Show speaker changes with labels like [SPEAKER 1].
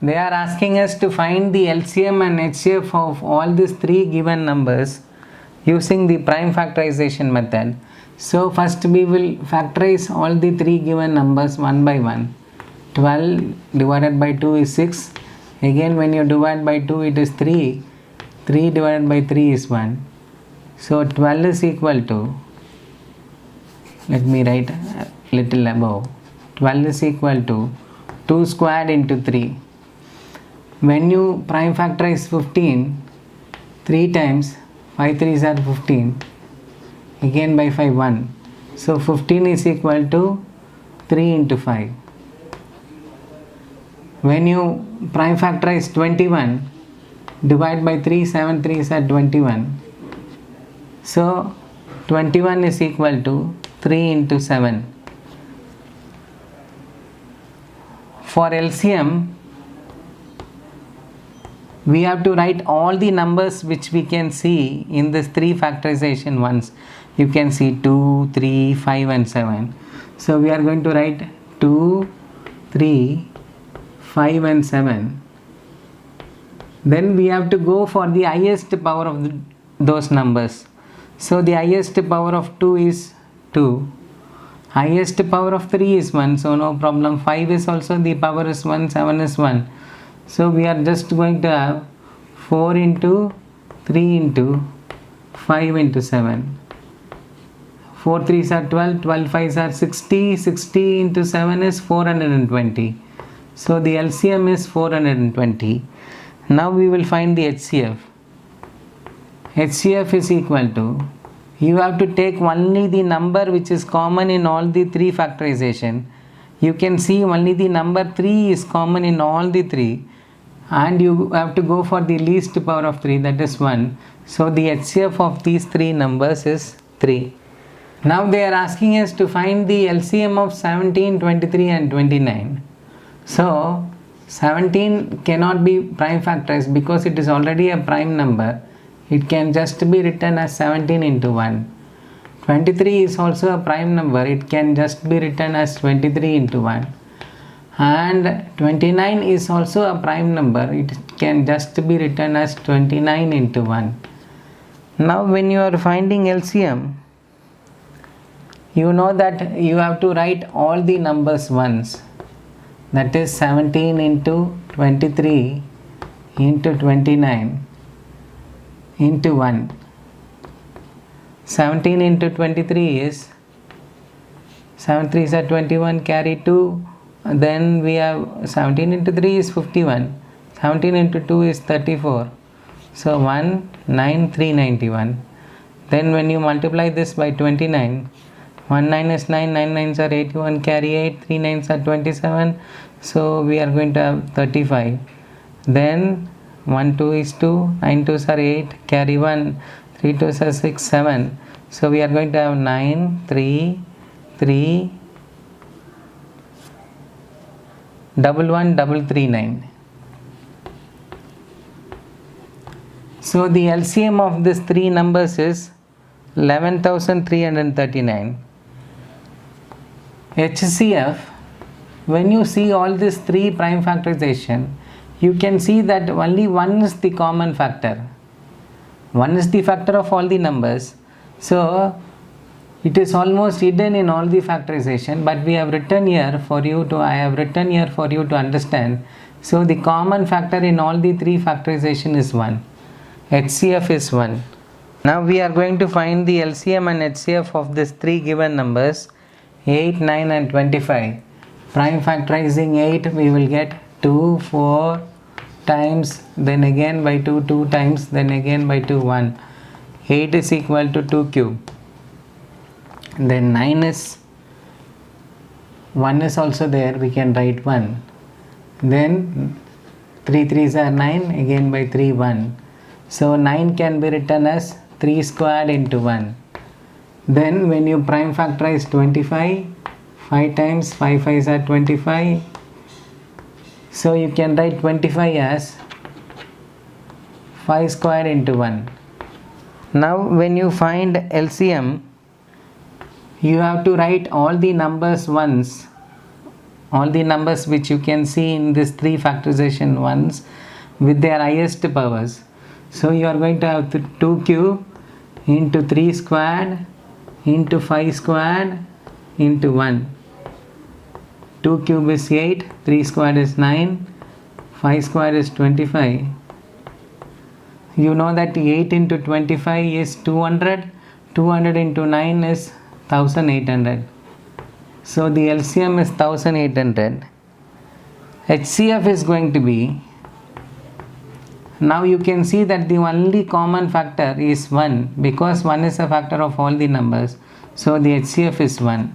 [SPEAKER 1] they are asking us to find the LCM and HCF of all these three given numbers using the prime factorization method. So first we will factorize all the three given numbers one by one. 12 divided by 2 is 6. Again when you divide by 2 it is 3. 3 divided by 3 is 1. So 12 is equal to, let me write a little above, 12 is equal to 2 squared into 3. When you prime factorize 15, 3 times 5 3s are 15, again by 5 1. So 15 is equal to 3 into 5. When you prime factorize 21, divide by 3, 7 3s are 21. So 21 is equal to 3 into 7. For LCM, we have to write all the numbers which we can see in this 3 factorization ones. You can see 2, 3, 5 and 7. So we are going to write 2, 3, 5 and 7. Then we have to go for the highest power of those numbers. So the highest power of 2 is 2. Highest power of 3 is 1. So no problem. 5 is also the power is 1. 7 is 1. So we are just going to have 4 into 3 into 5 into 7. 4 3s are 12. 12 5s are 60. 60 into 7 is 420. So the LCM is 420. Now we will find the HCF. HCF is equal to, you have to take only the number which is common in all the 3 factorization. You can see only the number 3 is common in all the 3, and you have to go for the least power of 3, that is 1. So the HCF of these 3 numbers is 3. Now they are asking us to find the LCM of 17, 23 and 29. So 17 cannot be prime factorized because it is already a prime number. It can just be written as 17 into 1. 23 is also a prime number. It can just be written as 23 into 1. And 29 is also a prime number. It can just be written as 29 into 1. Now when you are finding LCM, you know that you have to write all the numbers once. That is 17 into 23 into 29 into 1. 17 into 23 is 7 3s are 21, carry 2. Then we have 17 into 3 is 51. 17 into 2 is 34. So 1 9 391. Then when you multiply this by 29, 1 9 is 9, 9 9s are 81, carry 8, 3 9s are 27. So we are going to have 35. Then 1 2 is 2, 9 2s are 8, carry 1, 3 2s are 6, 7. So we are going to have 9 3 3 1 1 339. So the LCM of these 3 numbers is 11,339. HCF, when you see all these 3 prime factorization, you can see that only 1 is the common factor. 1 is the factor of all the numbers. So it is almost hidden in all the factorization, but we have written here for you to, I have written here for you to understand. So the common factor in all the 3 factorization is 1. HCF is 1. Now we are going to find the LCM and HCF of these 3 given numbers, 8, 9 and 25. Prime factorizing 8, we will get 2, 4 times, then again by 2, 2 times, then again by 2, 1. 8 is equal to 2 cube. Then 9 is, 1 is also there, we can write 1. Then 3 3s are 9, again by 3, 1. So 9 can be written as 3 squared into 1. Then when you prime factorize 25, 5 times 5 5s are 25. So you can write 25 as 5 squared into 1. Now when you find LCM, you have to write all the numbers once all the numbers which you can see in this 3 factorization ones with their highest powers. So you are going to have 2 cube into 3 squared into 5 squared into 1. 2 cube is 8, 3 squared is 9, 5 squared is 25. You know that 8 into 25 is 200, 200 into 9 is 1800. So the LCM is 1800. HCF is going to be, now you can see that the only common factor is 1 because 1 is a factor of all the numbers. So the HCF is 1.